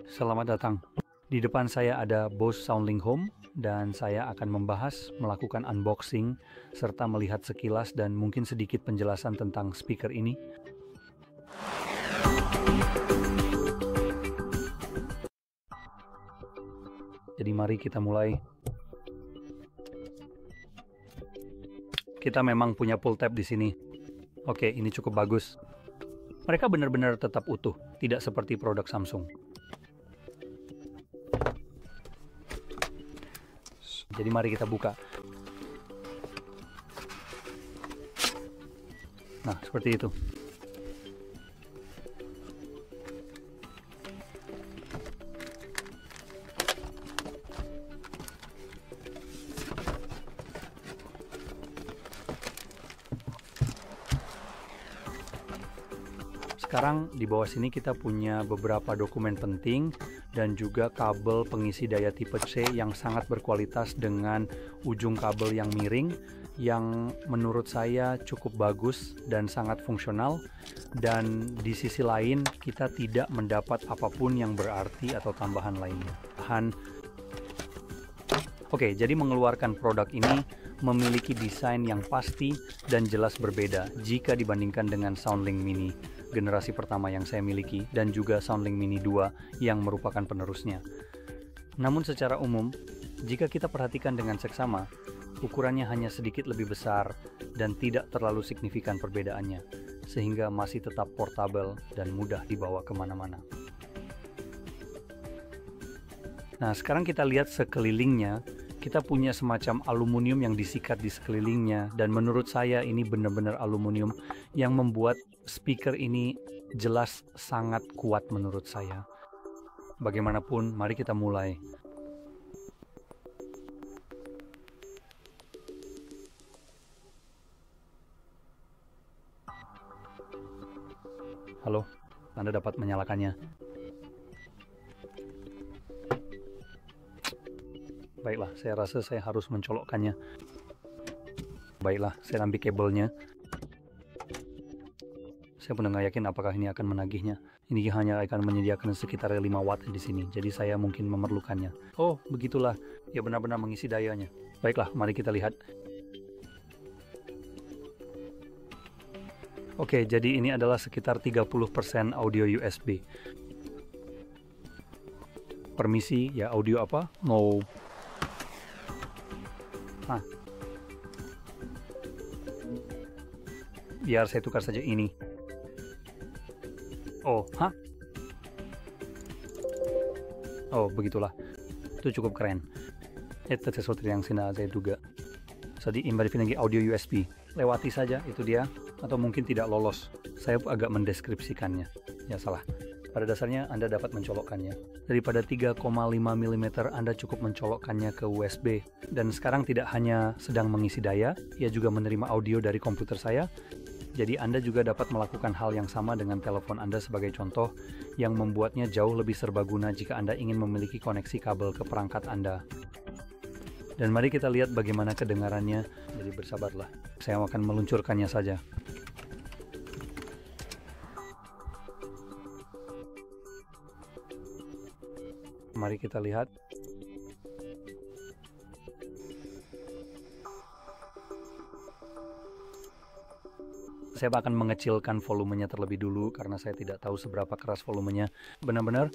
Selamat datang. Di depan saya ada Bose SoundLink Home dan saya akan membahas, melakukan unboxing, serta melihat sekilas dan mungkin sedikit penjelasan tentang speaker ini. Jadi mari kita mulai. Kita memang punya pull tab di sini. Oke, ini cukup bagus. Mereka benar-benar tetap utuh, tidak seperti produk Samsung. Jadi mari kita buka. Nah, seperti itu. Sekarang di bawah sini kita punya beberapa dokumen penting dan juga kabel pengisi daya tipe C yang sangat berkualitas dengan ujung kabel yang miring yang menurut saya cukup bagus dan sangat fungsional. Dan di sisi lain kita tidak mendapat apapun yang berarti atau tambahan lainnya. Oke, jadi mengeluarkan produk ini memiliki desain yang pasti dan jelas berbeda jika dibandingkan dengan SoundLink Mini generasi pertama yang saya miliki dan juga SoundLink Mini 2 yang merupakan penerusnya. Namun secara umum, jika kita perhatikan dengan seksama, ukurannya hanya sedikit lebih besar dan tidak terlalu signifikan perbedaannya, sehingga masih tetap portable dan mudah dibawa kemana-mana. Nah, sekarang kita lihat sekelilingnya. Kita punya semacam aluminium yang disikat di sekelilingnya, dan menurut saya ini benar-benar aluminium yang membuat speaker ini jelas sangat kuat menurut saya. Bagaimanapun, mari kita mulai. Halo, Anda dapat menyalakannya. Baiklah, saya rasa saya harus mencolokkannya. Baiklah, saya ambil kabelnya. Saya pun nggak yakin apakah ini akan menagihnya. Ini hanya akan menyediakan sekitar 5 watt di sini, jadi saya mungkin memerlukannya. Oh, begitulah. Ya benar-benar mengisi dayanya. Baiklah, mari kita lihat. Oke, jadi ini adalah sekitar 30% audio USB. Permisi, ya audio apa? No. Nah, biar saya tukar saja ini. Oh, oh, begitulah. Itu cukup keren. Itu sesuatu yang saya duga. Jadi imbari lagi audio USB. Lewati saja, itu dia. Atau mungkin tidak lolos. Saya agak mendeskripsikannya. Ya salah. Pada dasarnya Anda dapat mencolokkannya. Daripada 3,5 mm Anda cukup mencolokkannya ke USB. Dan sekarang tidak hanya sedang mengisi daya, ia juga menerima audio dari komputer saya. Jadi Anda juga dapat melakukan hal yang sama dengan telepon Anda sebagai contoh, yang membuatnya jauh lebih serbaguna jika Anda ingin memiliki koneksi kabel ke perangkat Anda. Dan mari kita lihat bagaimana kedengarannya. Jadi bersabarlah, saya akan meluncurkannya saja. Mari kita lihat. Saya akan mengecilkan volumenya terlebih dulu karena saya tidak tahu seberapa keras volumenya. Benar-benar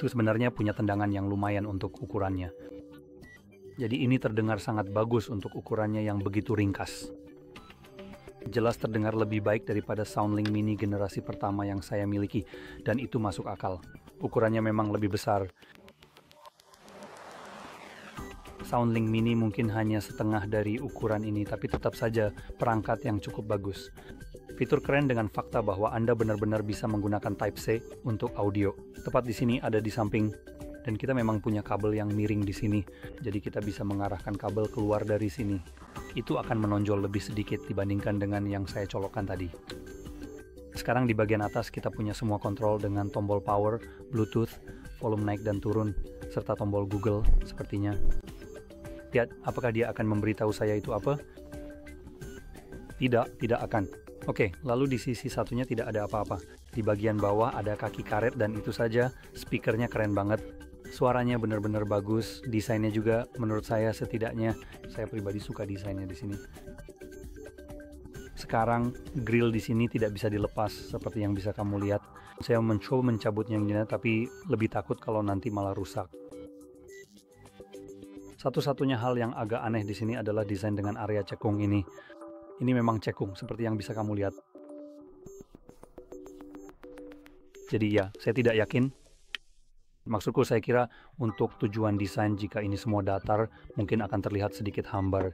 itu sebenarnya punya tendangan yang lumayan untuk ukurannya. Jadi ini terdengar sangat bagus untuk ukurannya yang begitu ringkas. Jelas terdengar lebih baik daripada SoundLink Mini generasi pertama yang saya miliki, dan itu masuk akal. Ukurannya memang lebih besar. SoundLink Mini mungkin hanya setengah dari ukuran ini, tapi tetap saja perangkat yang cukup bagus. Fitur keren dengan fakta bahwa Anda benar-benar bisa menggunakan Type-C untuk audio. Tepat di sini ada di samping, dan kita memang punya kabel yang miring di sini, jadi kita bisa mengarahkan kabel keluar dari sini. itu akan menonjol lebih sedikit dibandingkan dengan yang saya colokkan tadi. Sekarang di bagian atas kita punya semua kontrol dengan tombol power, Bluetooth, volume naik dan turun, serta tombol Google sepertinya. Lihat, apakah dia akan memberitahu saya itu apa? Tidak akan. Oke, lalu di sisi satunya tidak ada apa-apa. Di bagian bawah ada kaki karet dan itu saja. Speakernya keren banget. Suaranya benar-benar bagus. Desainnya juga menurut saya setidaknya. Saya pribadi suka desainnya di sini. Sekarang grill di sini tidak bisa dilepas seperti yang bisa kamu lihat. Saya mencoba mencabutnya yang ini, tapi lebih takut kalau nanti malah rusak. Satu-satunya hal yang agak aneh di sini adalah desain dengan area cekung ini. Ini memang cekung seperti yang bisa kamu lihat. Jadi ya, saya tidak yakin. Maksudku saya kira untuk tujuan desain jika ini semua datar mungkin akan terlihat sedikit hambar.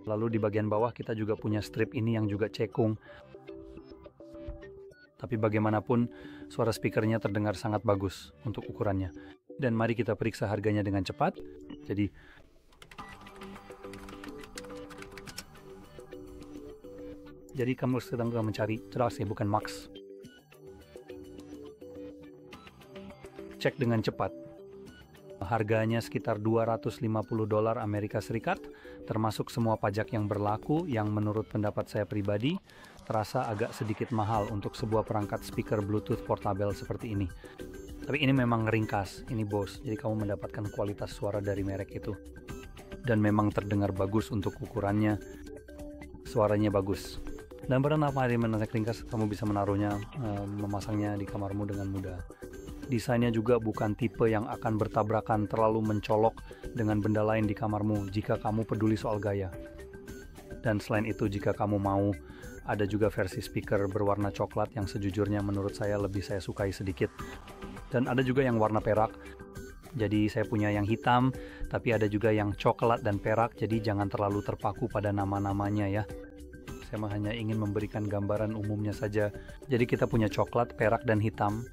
Lalu di bagian bawah kita juga punya strip ini yang juga cekung. Tapi bagaimanapun suara speakernya terdengar sangat bagus untuk ukurannya. Dan mari kita periksa harganya dengan cepat. Jadi kamu sedang mencari jelas ya, bukan max. Cek dengan cepat. Harganya sekitar $250 Amerika Serikat, termasuk semua pajak yang berlaku yang menurut pendapat saya pribadi, terasa agak sedikit mahal untuk sebuah perangkat speaker Bluetooth portable seperti ini. Tapi ini memang ringkas, ini Bose, jadi kamu mendapatkan kualitas suara dari merek itu. Dan memang terdengar bagus untuk ukurannya, suaranya bagus. Dan pada menarik ringkas, kamu bisa menaruhnya, memasangnya di kamarmu dengan mudah. Desainnya juga bukan tipe yang akan bertabrakan terlalu mencolok dengan benda lain di kamarmu jika kamu peduli soal gaya. Dan selain itu jika kamu mau, ada juga versi speaker berwarna coklat yang sejujurnya menurut saya lebih saya sukai sedikit. Dan ada juga yang warna perak. Jadi saya punya yang hitam, tapi ada juga yang coklat dan perak, jadi jangan terlalu terpaku pada nama-namanya ya. Saya hanya ingin memberikan gambaran umumnya saja. Jadi kita punya coklat, perak, dan hitam.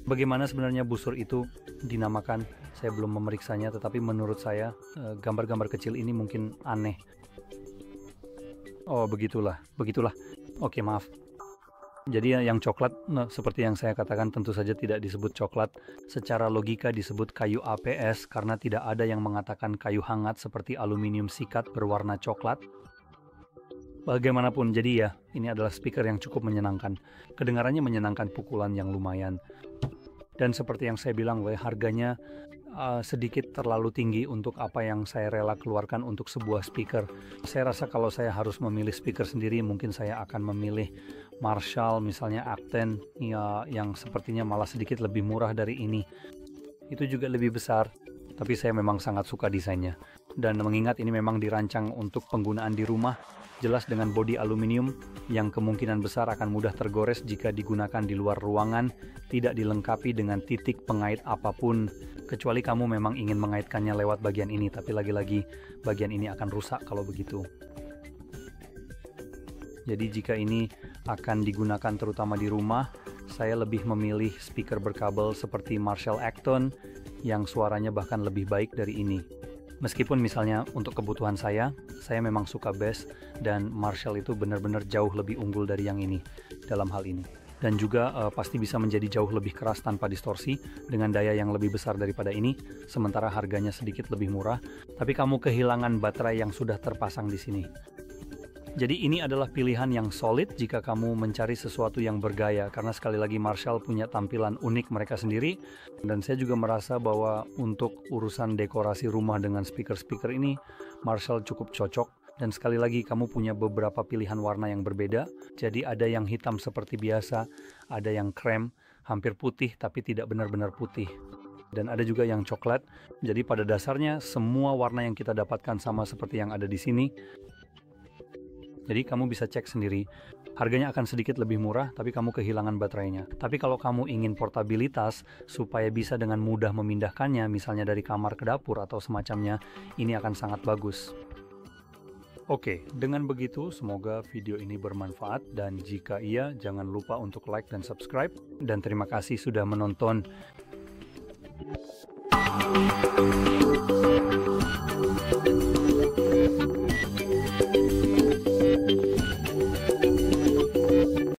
Bagaimana sebenarnya busur itu dinamakan? Saya belum memeriksanya, tetapi menurut saya gambar-gambar kecil ini mungkin aneh. Oh, begitulah. Oke, maaf. Jadi yang coklat, seperti yang saya katakan tentu saja tidak disebut coklat. Secara logika disebut kayu APS karena tidak ada yang mengatakan kayu hangat seperti aluminium sikat berwarna coklat. Bagaimanapun, jadi ya, ini adalah speaker yang cukup menyenangkan. Kedengarannya menyenangkan, pukulan yang lumayan. Dan seperti yang saya bilang, harganya sedikit terlalu tinggi untuk apa yang saya rela keluarkan untuk sebuah speaker. Saya rasa kalau saya harus memilih speaker sendiri, mungkin saya akan memilih Marshall, misalnya Acten, ya, yang sepertinya malah sedikit lebih murah dari ini. Itu juga lebih besar, tapi saya memang sangat suka desainnya. Dan mengingat ini memang dirancang untuk penggunaan di rumah, jelas dengan bodi aluminium yang kemungkinan besar akan mudah tergores jika digunakan di luar ruangan, tidak dilengkapi dengan titik pengait apapun, kecuali kamu memang ingin mengaitkannya lewat bagian ini, tapi lagi-lagi bagian ini akan rusak kalau begitu. Jadi jika ini akan digunakan terutama di rumah, saya lebih memilih speaker berkabel seperti Marshall Acton yang suaranya bahkan lebih baik dari ini. Meskipun misalnya untuk kebutuhan saya memang suka bass dan Marshall itu benar-benar jauh lebih unggul dari yang ini dalam hal ini. Dan juga pasti bisa menjadi jauh lebih keras tanpa distorsi dengan daya yang lebih besar daripada ini, sementara harganya sedikit lebih murah, tapi kamu kehilangan baterai yang sudah terpasang di sini. Jadi ini adalah pilihan yang solid jika kamu mencari sesuatu yang bergaya, karena sekali lagi Marshall punya tampilan unik mereka sendiri, dan saya juga merasa bahwa untuk urusan dekorasi rumah dengan speaker-speaker ini, Marshall cukup cocok, dan sekali lagi kamu punya beberapa pilihan warna yang berbeda, jadi ada yang hitam seperti biasa, ada yang krem, hampir putih tapi tidak benar-benar putih. Dan ada juga yang coklat, jadi pada dasarnya semua warna yang kita dapatkan sama seperti yang ada di sini. Jadi kamu bisa cek sendiri, harganya akan sedikit lebih murah tapi kamu kehilangan baterainya. Tapi kalau kamu ingin portabilitas supaya bisa dengan mudah memindahkannya, misalnya dari kamar ke dapur atau semacamnya, ini akan sangat bagus. Oke, dengan begitu semoga video ini bermanfaat, dan jika iya jangan lupa untuk like dan subscribe, dan terima kasih sudah menonton.